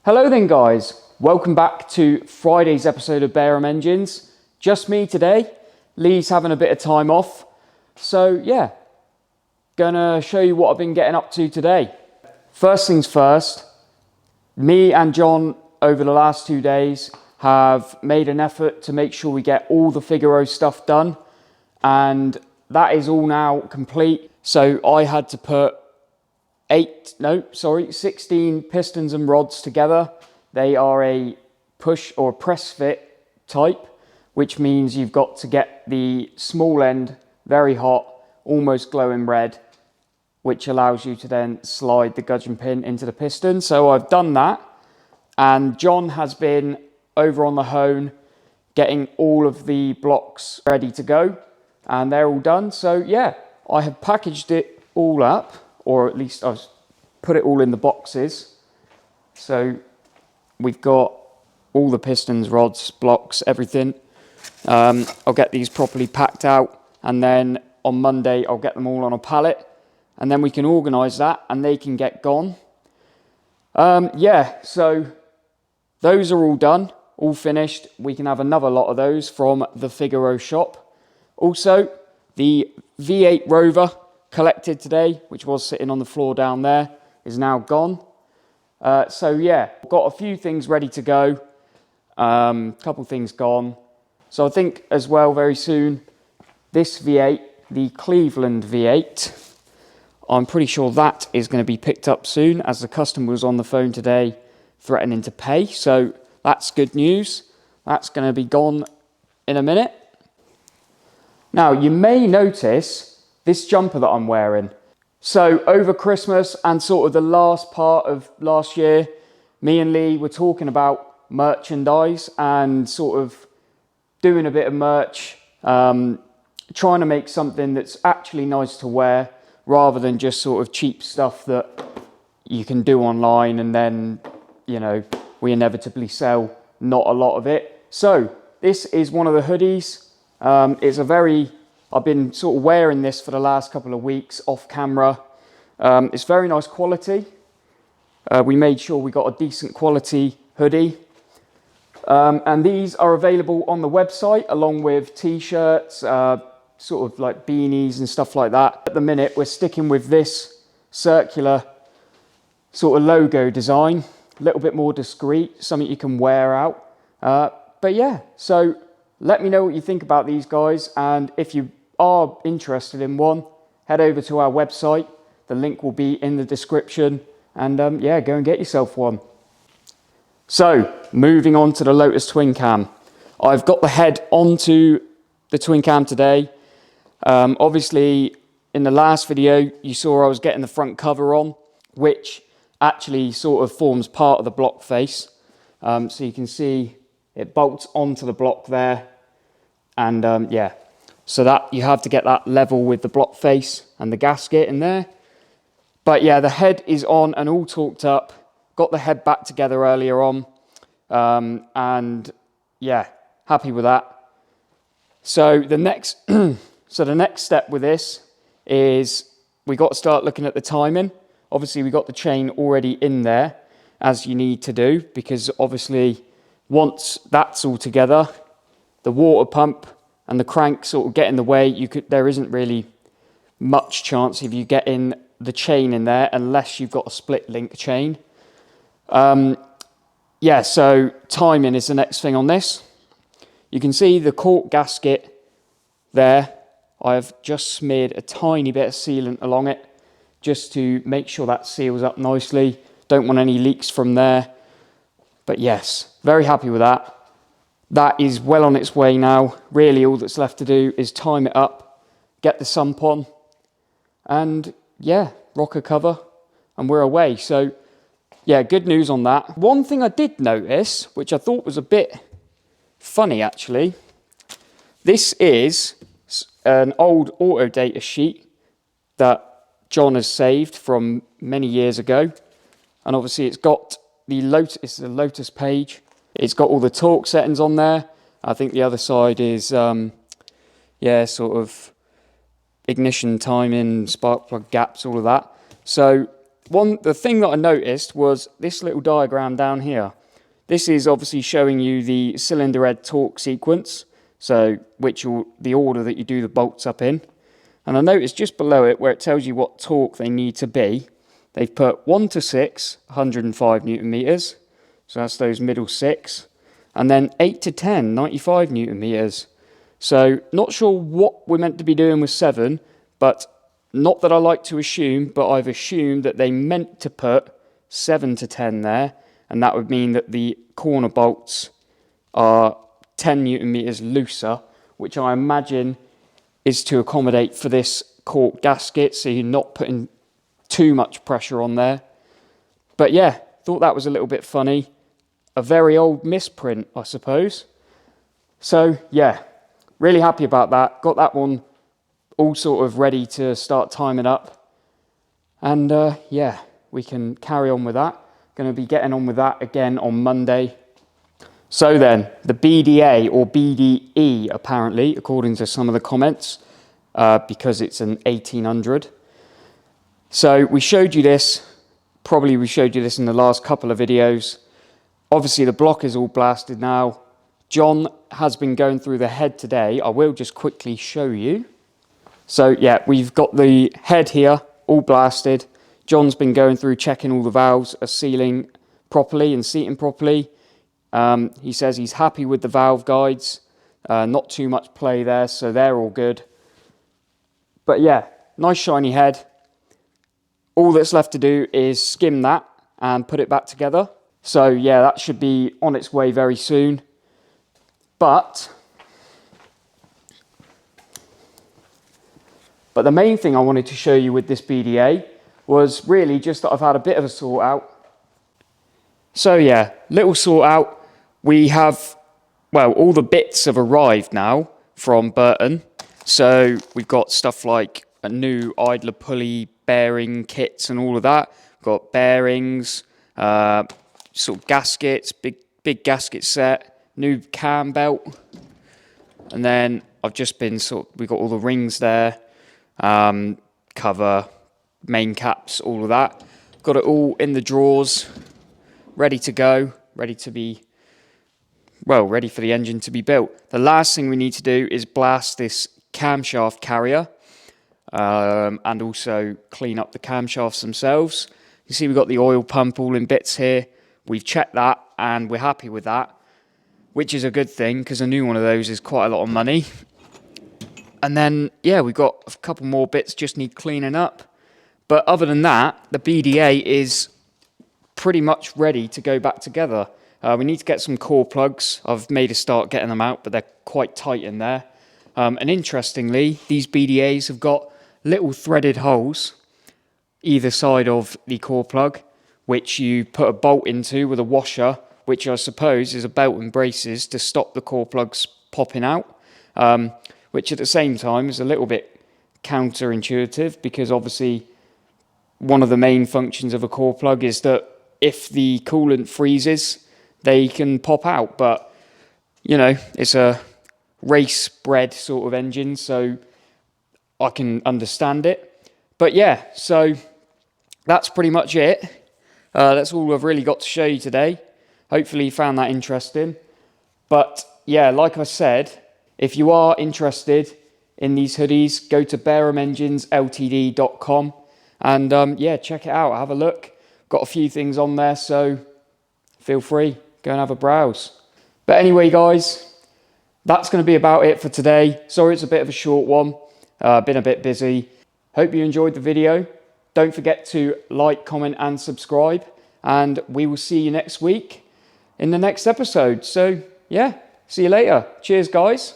Hello then guys, welcome back to Friday's episode of Barum Engines. Just me today, Lee's having a bit of time off. So yeah, gonna show you what I've been getting up to today. First things first, me and John over the last 2 days have made an effort to make sure we get all the Figaro stuff done, and that is all now complete. So I had to put 16 pistons and rods together. They are a push or press fit type, which means you've got to get the small end very hot, almost glowing red, which allows you to then slide the gudgeon pin into the piston. So I've done that, and John has been over on the hone getting all of the blocks ready to go, and they're all done. So yeah, I have packaged it all up, or at least I've put it all in the boxes. So we've got all the pistons, rods, blocks, everything. I'll get these properly packed out, and then on Monday I'll get them all on a pallet, and then we can organise that and they can get gone. Yeah, so those are all done, all finished. We can have another lot of those from the Figaro shop. Also, the V8 Rover collected today, which was sitting on the floor down there, is now gone. So yeah, got a few things ready to go, couple things gone. So I think as well very soon, this V8, the Cleveland V8, I'm pretty sure that is going to be picked up soon, as the customer was on the phone today threatening to pay. So that's good news. That's going to be gone in a minute. Now you may notice this jumper that I'm wearing. So over Christmas and sort of the last part of last year, me and Lee were talking about merchandise and sort of doing a bit of merch, trying to make something that's actually nice to wear rather than just sort of cheap stuff that you can do online and then, you know, we inevitably sell not a lot of it. So this is one of the hoodies. I've been sort of wearing this for the last couple of weeks off camera. It's very nice quality. We made sure we got a decent quality hoodie. And these are available on the website along with t-shirts, sort of like beanies and stuff like that. At the minute, we're sticking with this circular sort of logo design, a little bit more discreet, something you can wear out. But yeah, so let me know what you think about these guys, and if you are interested in one, head over to our website. The link will be in the description, and yeah, go and get yourself one. So moving on to the Lotus twin cam. I've got the head onto the twin cam today. Obviously in the last video you saw I was getting the front cover on, which actually sort of forms part of the block face. So you can see it bolts onto the block there, and yeah, so that you have to get that level with the block face and the gasket in there. But yeah, the head is on and all torqued up. Got the head back together earlier on, and yeah, happy with that. So the next step with this is we got to start looking at the timing. Obviously we got the chain already in there, as you need to do, because obviously once that's all together, the water pump and the crank sort of get in the way. There isn't really much chance of you getting the chain in there unless you've got a split link chain. Yeah, so timing is the next thing on this. You can see the cork gasket there. I've just smeared a tiny bit of sealant along it just to make sure that seals up nicely. Don't want any leaks from there. But yes, very happy with that. That is well on its way now. Really all that's left to do is time it up, get the sump on, and yeah, rocker cover, and we're away. So yeah, good news on that. One thing I did notice, which I thought was a bit funny actually, this is an old autodata sheet that John has saved from many years ago, and obviously it's got the Lotus page. It's got all the torque settings on there. I think the other side is yeah, sort of ignition timing, spark plug gaps, all of that. So the thing that I noticed was this little diagram down here. This is obviously showing you the cylinder head torque sequence, so the order that you do the bolts up in. And I noticed just below it, where it tells you what torque they need to be, they've put 1 to 6, 105 Newton meters. So that's those middle 6. And then 8 to 10, 95 Newton meters. So not sure what we're meant to be doing with 7, but not that I like to assume, but I've assumed that they meant to put 7 to 10 there. And that would mean that the corner bolts are 10 Newton meters looser, which I imagine is to accommodate for this cork gasket, so you're not putting too much pressure on there. But yeah, thought that was a little bit funny. A very old misprint, I suppose. So yeah, really happy about that. Got that one all sort of ready to start timing up. And yeah, we can carry on with that. Going to be getting on with that again on Monday. So then, the BDA or BDE apparently, according to some of the comments, because it's an 1800. So we showed you this, probably we showed you this in the last couple of videos. Obviously the block is all blasted now. John has been going through the head today. I will just quickly show you. So yeah, we've got the head here, all blasted. John's been going through checking all the valves are sealing properly and seating properly. He says he's happy with the valve guides. Not too much play there, so they're all good. But yeah, nice shiny head. All that's left to do is skim that and put it back together. So yeah, that should be on its way very soon. But the main thing I wanted to show you with this BDA was really just that I've had a bit of a sort out. So yeah, little sort out. We have, well, all the bits have arrived now from Burton. So we've got stuff like a new idler pulley, bearing kits and all of that. We've got bearings, sort of gaskets, big gasket set, new cam belt. And then I've just been we've got all the rings there, cover, main caps, all of that. Got it all in the drawers, ready to go, ready for the engine to be built. The last thing we need to do is blast this camshaft carrier and also clean up the camshafts themselves. You see we've got the oil pump all in bits here. We've checked that and we're happy with that, which is a good thing because a new one of those is quite a lot of money. And then, yeah, we've got a couple more bits just need cleaning up. But other than that, the BDA is pretty much ready to go back together. We need to get some core plugs. I've made a start getting them out, but they're quite tight in there. And interestingly, these BDAs have got little threaded holes either side of the core plug, which you put a bolt into with a washer, which I suppose is a belt and braces to stop the core plugs popping out, which at the same time is a little bit counterintuitive because obviously one of the main functions of a core plug is that if the coolant freezes, they can pop out. But, you know, it's a race-bred sort of engine, so I can understand it. But yeah, so that's pretty much it. That's all I've really got to show you today. Hopefully you found that interesting. But yeah, like I said, if you are interested in these hoodies, go to barumenginesltd.com and yeah, check it out. Have a look. Got a few things on there, so feel free. Go and have a browse. But anyway, guys, that's going to be about it for today. Sorry it's a bit of a short one. Been a bit busy. Hope you enjoyed the video. Don't forget to like, comment and subscribe. And we will see you next week in the next episode. So yeah, see you later. Cheers, guys.